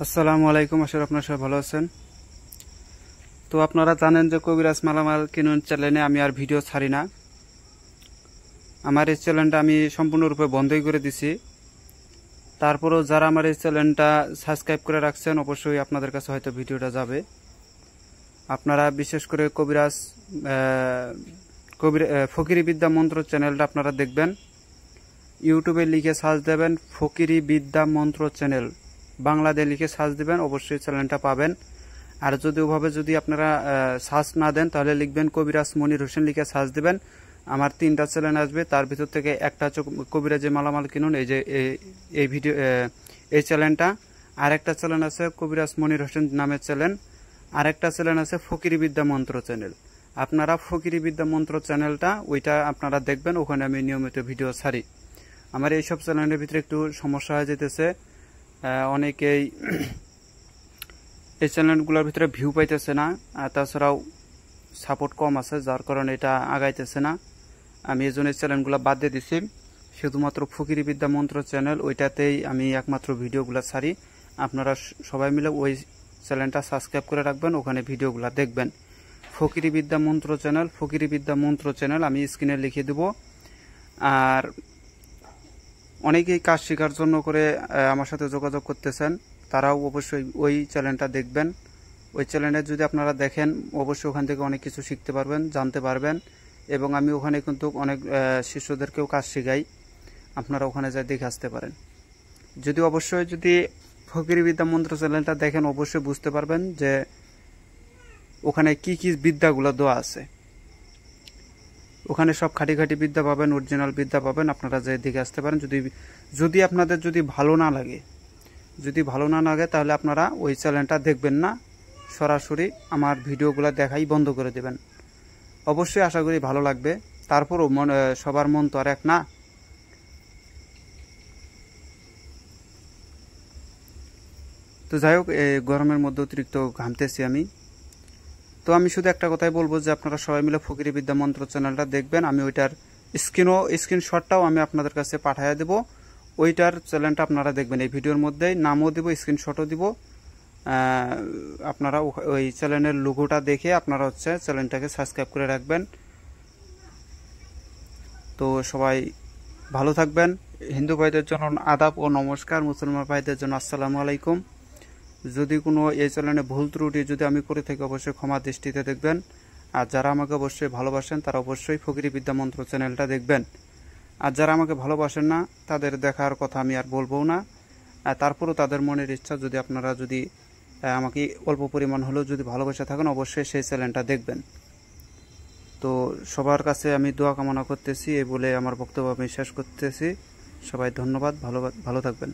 আসসালামু আলাইকুম। আশা করি আপনারা সবাই ভালো আছেন। তো আপনারা জানেন যে কবিরাজ মালামাল কিনুন চ্যানেলে আমি আর ভিডিও ছাড়ি না। আমার এই চ্যানেলটা আমি সম্পূর্ণরূপে বন্ধই করে দিছি। তারপরেও যারা আমার এই চ্যানেলটা সাবস্ক্রাইব করে রাখছেন অবশ্যই আপনাদের কাছে হয়তো ভিডিওটা যাবে। আপনারা বিশেষ করে ফকিরি বিদ্যা মন্ত্র চ্যানেলটা আপনারা দেখবেন। ইউটিউবে লিখে সার্চ দেবেন ফকিরি বিদ্যা মন্ত্র চ্যানেল, বাংলাতে লিখে সার্চ দেবেন, অবশ্যই চ্যানেলটা পাবেন। আর যদি ওভাবে যদি আপনারা সার্চ না দেন তাহলে লিখবেন কবিরাজ মনির হোসেন, লিখে সার্চ দেবেন। আমার 3টা চ্যানেল আসবে, তার ভিতর থেকে একটা হচ্ছে কবিরাজে মালামাল কিনুন, এই যে এই ভিডিও এই চ্যানেলটা। আর একটা চ্যানেল আছে কবিরাজ মনির হোসেন নামের চ্যানেল। আর একটা চ্যানেল আছে ফকিরি বিদ্যা মন্ত্র চ্যানেল। আপনারা ফকিরি বিদ্যা মন্ত্র চ্যানেলটা ওইটা আপনারা দেখবেন, ওখানে আমি নিয়মিত ভিডিও ছাড়ি। আমার এইসব চ্যানেলের ভিতরে একটু সমস্যা হয়ে যেতেছে, অনেকেই এই চ্যানেলগুলোর ভিতরে ভিউ পাইতেছে না, আর তাছাড়াও সাপোর্ট কম আছে, যার কারণে এটা আগাইতেছে না। আমি এই জন্য এই চ্যানেলগুলো বাদ দিয়ে দিছি। শুধুমাত্র ফকিরি বিদ্যা মন্ত্র চ্যানেল, ওইটাতেই আমি একমাত্র ভিডিওগুলো ছাড়ি। আপনারা সবাই মিলে ওই চ্যানেলটা সাবস্ক্রাইব করে রাখবেন, ওখানে ভিডিওগুলো দেখবেন। ফকিরি বিদ্যা মন্ত্র চ্যানেল, ফকিরি বিদ্যা মন্ত্র চ্যানেল আমি স্ক্রিনে লিখে দেব। আর অনেকেই কাজ শেখার জন্য করে আমার সাথে যোগাযোগ করতেছেন, তারাও অবশ্যই ওই চ্যানেলটা দেখবেন। ওই চ্যানেলে যদি আপনারা দেখেন অবশ্যই ওখান থেকে অনেক কিছু শিখতে পারবেন, জানতে পারবেন। এবং আমি ওখানে কিন্তু অনেক শিষ্যদেরকেও কাজ শেখাই, আপনারা ওখানে যাই দেখে আসতে পারেন। যদি ফকিরি বিদ্যা মন্ত্র চ্যানেলটা দেখেন অবশ্যই বুঝতে পারবেন যে ওখানে কি কি বিদ্যাগুলো দেওয়া আছে। ওখানে সব খাঁটি খাঁটি বিদ্যা পাবেন, অরিজিনাল বিদ্যা পাবেন, আপনারা যাই দেখে আসতে পারেন। যদি আপনাদের ভালো না লাগে তাহলে আপনারা ওই চ্যানেলটা দেখবেন না, সরাসরি আমার ভিডিওগুলো দেখাই বন্ধ করে দেবেন। অবশ্যই আশা করি ভালো লাগবে। তারপরও সবার মন তো আর এক না। তো যাই হোক, গরমের মধ্যে অতিরিক্ত ঘামতেছি আমি। তো আমি শুধু একটা কথাই বলবো যে আপনারা সবাই মিলে ফকিরি বিদ্যা মন্ত্র চ্যানেলটা দেখবেন। আমি ওইটার স্ক্রিনশটটাও আমি আপনাদের কাছে পাঠিয়ে দেব। ওইটার চ্যানেলটা আপনারা দেখবেন, এই ভিডিওর মধ্যেই নামও দিব, স্ক্রিনশটও দিব। আপনারা ওই চ্যানেলের লোগোটা দেখে আপনারা চ্যানেলটাকে সাবস্ক্রাইব করে রাখবেন। তো সবাই ভালো থাকবেন। হিন্দু ভাইদের জন্য আদাব ও নমস্কার, মুসলমান ভাইদের জন্য আসসালামু আলাইকুম। যদি কোনো এই চ্যানেলে ভুল ত্রুটি যদি আমি করে থাকি অবশ্যই ক্ষমা দৃষ্টিতে দেখবেন। আর যারা আমাকে অবশ্যই ভালোবাসেন তারা অবশ্যই ফকিরি বিদ্যা মন্ত্র চ্যানেলটা দেখবেন। আর যারা আমাকে ভালোবাসেন না তাদের দেখার কথা আমি আর বলবো না। তারপরও তাদের মনের ইচ্ছা, যদি আপনারা আমাকে অল্প পরিমাণ হলেও যদি ভালোবাসা থাকেন অবশ্যই সেই চ্যানেলটা দেখবেন। তো সবার কাছে আমি দোয়া কামনা করতেছি, এই বলে আমার বক্তব্য আমি শেষ করতেছি। সবাই ধন্যবাদ, ভালো থাকবেন।